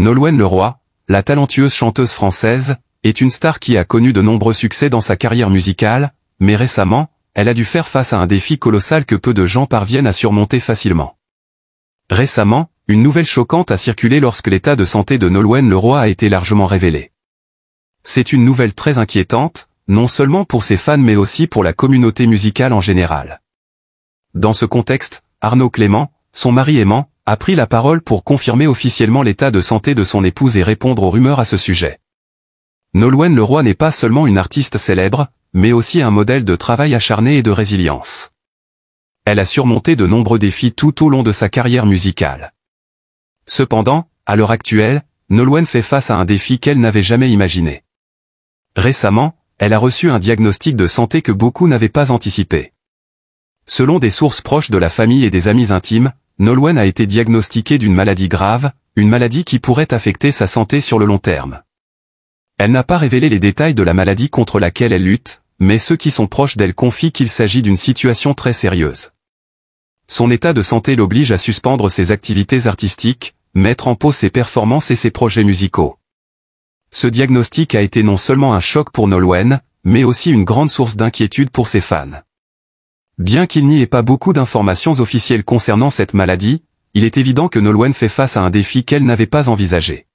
Nolwenn Leroy, la talentueuse chanteuse française, est une star qui a connu de nombreux succès dans sa carrière musicale, mais récemment, elle a dû faire face à un défi colossal que peu de gens parviennent à surmonter facilement. Récemment, une nouvelle choquante a circulé lorsque l'état de santé de Nolwenn Leroy a été largement révélé. C'est une nouvelle très inquiétante, non seulement pour ses fans mais aussi pour la communauté musicale en général. Dans ce contexte, Arnaud Clément, son mari aimant, a pris la parole pour confirmer officiellement l'état de santé de son épouse et répondre aux rumeurs à ce sujet. Nolwenn Leroy n'est pas seulement une artiste célèbre, mais aussi un modèle de travail acharné et de résilience. Elle a surmonté de nombreux défis tout au long de sa carrière musicale. Cependant, à l'heure actuelle, Nolwenn fait face à un défi qu'elle n'avait jamais imaginé. Récemment, elle a reçu un diagnostic de santé que beaucoup n'avaient pas anticipé. Selon des sources proches de la famille et des amis intimes, Nolwenn a été diagnostiquée d'une maladie grave, une maladie qui pourrait affecter sa santé sur le long terme. Elle n'a pas révélé les détails de la maladie contre laquelle elle lutte, mais ceux qui sont proches d'elle confient qu'il s'agit d'une situation très sérieuse. Son état de santé l'oblige à suspendre ses activités artistiques, mettre en pause ses performances et ses projets musicaux. Ce diagnostic a été non seulement un choc pour Nolwenn, mais aussi une grande source d'inquiétude pour ses fans. Bien qu'il n'y ait pas beaucoup d'informations officielles concernant cette maladie, il est évident que Nolwenn fait face à un défi qu'elle n'avait pas envisagé.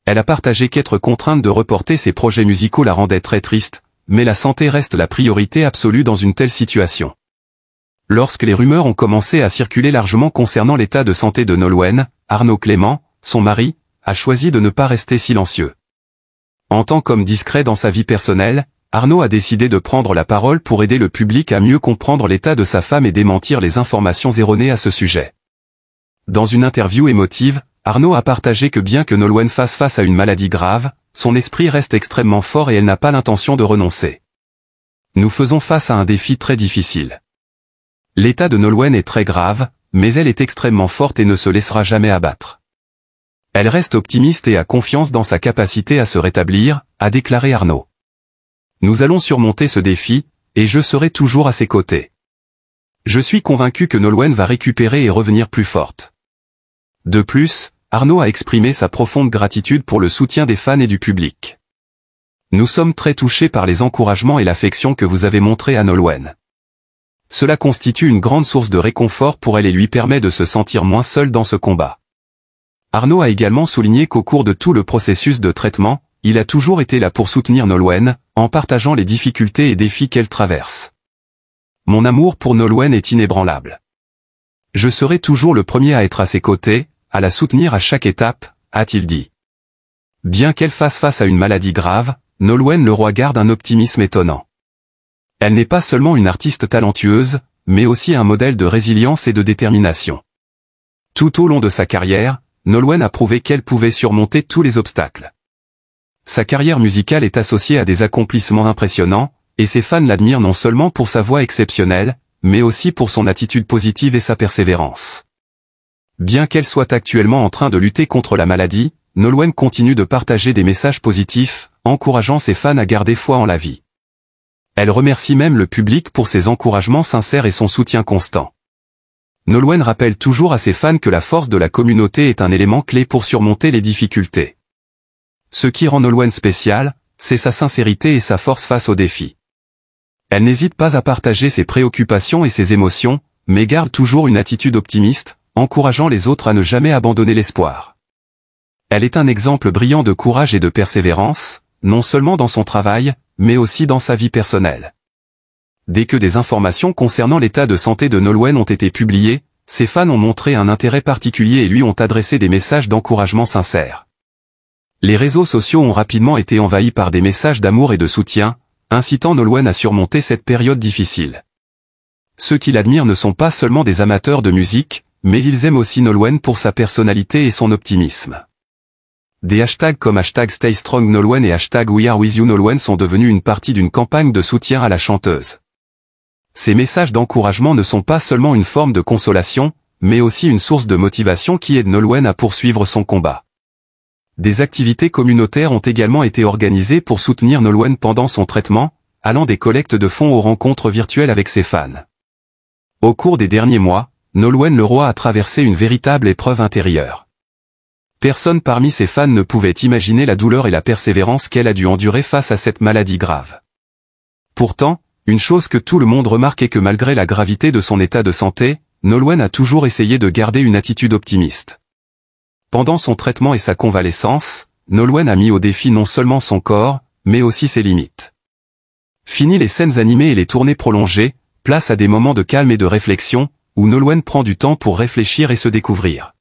Elle a partagé qu'être contrainte de reporter ses projets musicaux la rendait très triste, mais la santé reste la priorité absolue dans une telle situation. Lorsque les rumeurs ont commencé à circuler largement concernant l'état de santé de Nolwenn, Arnaud Clément, son mari, a choisi de ne pas rester silencieux. En tant qu'homme discret dans sa vie personnelle, Arnaud a décidé de prendre la parole pour aider le public à mieux comprendre l'état de sa femme et démentir les informations erronées à ce sujet. Dans une interview émotive, Arnaud a partagé que bien que Nolwenn fasse face à une maladie grave, son esprit reste extrêmement fort et elle n'a pas l'intention de renoncer. Nous faisons face à un défi très difficile. L'état de Nolwenn est très grave, mais elle est extrêmement forte et ne se laissera jamais abattre. Elle reste optimiste et a confiance dans sa capacité à se rétablir, a déclaré Arnaud. Nous allons surmonter ce défi, et je serai toujours à ses côtés. Je suis convaincu que Nolwenn va récupérer et revenir plus forte. De plus, Arnaud a exprimé sa profonde gratitude pour le soutien des fans et du public. Nous sommes très touchés par les encouragements et l'affection que vous avez montrés à Nolwenn. Cela constitue une grande source de réconfort pour elle et lui permet de se sentir moins seule dans ce combat. Arnaud a également souligné qu'au cours de tout le processus de traitement, il a toujours été là pour soutenir Nolwenn, en partageant les difficultés et défis qu'elle traverse. Mon amour pour Nolwenn est inébranlable. Je serai toujours le premier à être à ses côtés, à la soutenir à chaque étape, a-t-il dit. Bien qu'elle fasse face à une maladie grave, Nolwenn Leroy garde un optimisme étonnant. Elle n'est pas seulement une artiste talentueuse, mais aussi un modèle de résilience et de détermination. Tout au long de sa carrière, Nolwenn a prouvé qu'elle pouvait surmonter tous les obstacles. Sa carrière musicale est associée à des accomplissements impressionnants, et ses fans l'admirent non seulement pour sa voix exceptionnelle, mais aussi pour son attitude positive et sa persévérance. Bien qu'elle soit actuellement en train de lutter contre la maladie, Nolwenn continue de partager des messages positifs, encourageant ses fans à garder foi en la vie. Elle remercie même le public pour ses encouragements sincères et son soutien constant. Nolwenn rappelle toujours à ses fans que la force de la communauté est un élément clé pour surmonter les difficultés. Ce qui rend Nolwenn spéciale, c'est sa sincérité et sa force face aux défis. Elle n'hésite pas à partager ses préoccupations et ses émotions, mais garde toujours une attitude optimiste, encourageant les autres à ne jamais abandonner l'espoir. Elle est un exemple brillant de courage et de persévérance, non seulement dans son travail, mais aussi dans sa vie personnelle. Dès que des informations concernant l'état de santé de Nolwenn ont été publiées, ses fans ont montré un intérêt particulier et lui ont adressé des messages d'encouragement sincères. Les réseaux sociaux ont rapidement été envahis par des messages d'amour et de soutien, incitant Nolwenn à surmonter cette période difficile. Ceux qui l'admirent ne sont pas seulement des amateurs de musique, mais ils aiment aussi Nolwenn pour sa personnalité et son optimisme. Des hashtags comme #StayStrongNolwenn et #WeAreWithYouNolwenn sont devenus une partie d'une campagne de soutien à la chanteuse. Ces messages d'encouragement ne sont pas seulement une forme de consolation, mais aussi une source de motivation qui aide Nolwenn à poursuivre son combat. Des activités communautaires ont également été organisées pour soutenir Nolwenn pendant son traitement, allant des collectes de fonds aux rencontres virtuelles avec ses fans. Au cours des derniers mois, Nolwenn Leroy a traversé une véritable épreuve intérieure. Personne parmi ses fans ne pouvait imaginer la douleur et la persévérance qu'elle a dû endurer face à cette maladie grave. Pourtant, une chose que tout le monde remarque est que malgré la gravité de son état de santé, Nolwenn a toujours essayé de garder une attitude optimiste. Pendant son traitement et sa convalescence, Nolwenn a mis au défi non seulement son corps, mais aussi ses limites. Fini les scènes animées et les tournées prolongées, place à des moments de calme et de réflexion, où Nolwenn prend du temps pour réfléchir et se découvrir.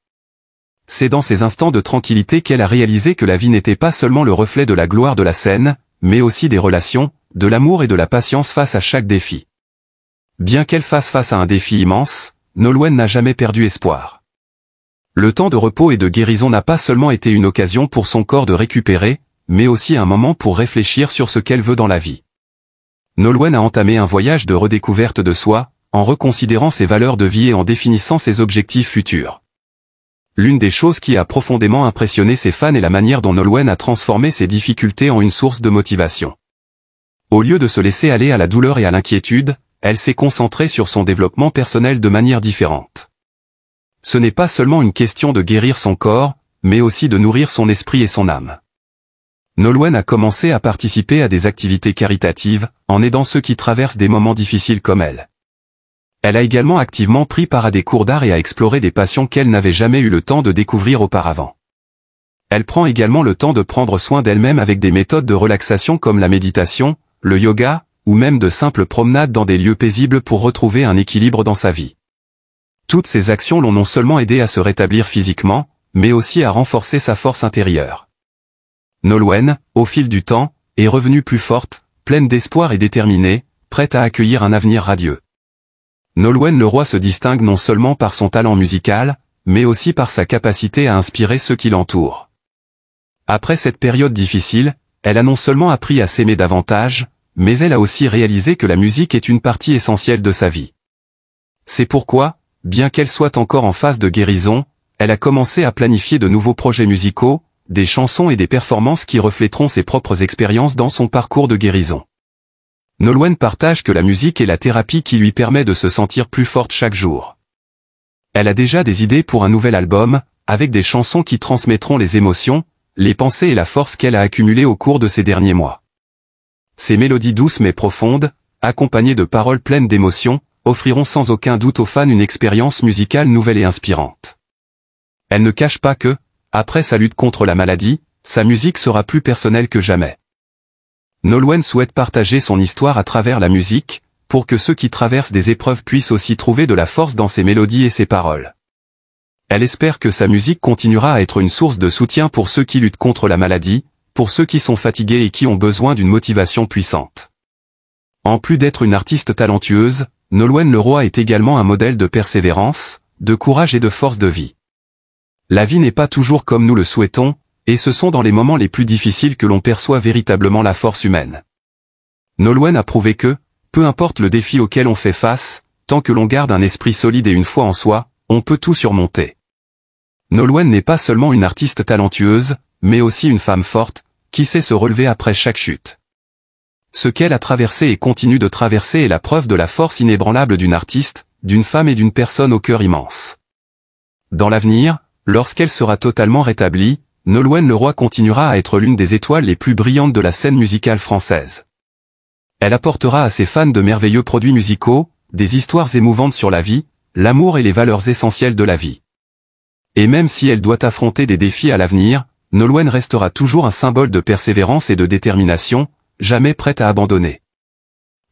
C'est dans ces instants de tranquillité qu'elle a réalisé que la vie n'était pas seulement le reflet de la gloire de la scène, mais aussi des relations, de l'amour et de la patience face à chaque défi. Bien qu'elle fasse face à un défi immense, Nolwenn n'a jamais perdu espoir. Le temps de repos et de guérison n'a pas seulement été une occasion pour son corps de récupérer, mais aussi un moment pour réfléchir sur ce qu'elle veut dans la vie. Nolwenn a entamé un voyage de redécouverte de soi, en reconsidérant ses valeurs de vie et en définissant ses objectifs futurs. L'une des choses qui a profondément impressionné ses fans est la manière dont Nolwenn a transformé ses difficultés en une source de motivation. Au lieu de se laisser aller à la douleur et à l'inquiétude, elle s'est concentrée sur son développement personnel de manière différente. Ce n'est pas seulement une question de guérir son corps, mais aussi de nourrir son esprit et son âme. Nolwenn a commencé à participer à des activités caritatives, en aidant ceux qui traversent des moments difficiles comme elle. Elle a également activement pris part à des cours d'art et a exploré des passions qu'elle n'avait jamais eu le temps de découvrir auparavant. Elle prend également le temps de prendre soin d'elle-même avec des méthodes de relaxation comme la méditation, le yoga, ou même de simples promenades dans des lieux paisibles pour retrouver un équilibre dans sa vie. Toutes ces actions l'ont non seulement aidé à se rétablir physiquement, mais aussi à renforcer sa force intérieure. Nolwenn, au fil du temps, est revenue plus forte, pleine d'espoir et déterminée, prête à accueillir un avenir radieux. Nolwenn Leroy se distingue non seulement par son talent musical, mais aussi par sa capacité à inspirer ceux qui l'entourent. Après cette période difficile, elle a non seulement appris à s'aimer davantage, mais elle a aussi réalisé que la musique est une partie essentielle de sa vie. C'est pourquoi, bien qu'elle soit encore en phase de guérison, elle a commencé à planifier de nouveaux projets musicaux, des chansons et des performances qui reflèteront ses propres expériences dans son parcours de guérison. Nolwenn partage que la musique est la thérapie qui lui permet de se sentir plus forte chaque jour. Elle a déjà des idées pour un nouvel album, avec des chansons qui transmettront les émotions, les pensées et la force qu'elle a accumulées au cours de ces derniers mois. Ces mélodies douces mais profondes, accompagnées de paroles pleines d'émotion, offriront sans aucun doute aux fans une expérience musicale nouvelle et inspirante. Elle ne cache pas que, après sa lutte contre la maladie, sa musique sera plus personnelle que jamais. Nolwenn souhaite partager son histoire à travers la musique, pour que ceux qui traversent des épreuves puissent aussi trouver de la force dans ses mélodies et ses paroles. Elle espère que sa musique continuera à être une source de soutien pour ceux qui luttent contre la maladie, pour ceux qui sont fatigués et qui ont besoin d'une motivation puissante. En plus d'être une artiste talentueuse, Nolwenn Leroy est également un modèle de persévérance, de courage et de force de vie. La vie n'est pas toujours comme nous le souhaitons, et ce sont dans les moments les plus difficiles que l'on perçoit véritablement la force humaine. Nolwenn a prouvé que, peu importe le défi auquel on fait face, tant que l'on garde un esprit solide et une foi en soi, on peut tout surmonter. Nolwenn n'est pas seulement une artiste talentueuse, mais aussi une femme forte, qui sait se relever après chaque chute. Ce qu'elle a traversé et continue de traverser est la preuve de la force inébranlable d'une artiste, d'une femme et d'une personne au cœur immense. Dans l'avenir, lorsqu'elle sera totalement rétablie, Nolwenn Leroy continuera à être l'une des étoiles les plus brillantes de la scène musicale française. Elle apportera à ses fans de merveilleux produits musicaux, des histoires émouvantes sur la vie, l'amour et les valeurs essentielles de la vie. Et même si elle doit affronter des défis à l'avenir, Nolwenn restera toujours un symbole de persévérance et de détermination, jamais prête à abandonner.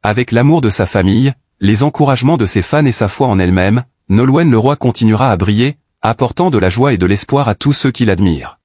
Avec l'amour de sa famille, les encouragements de ses fans et sa foi en elle-même, Nolwenn Leroy continuera à briller, apportant de la joie et de l'espoir à tous ceux qui l'admirent.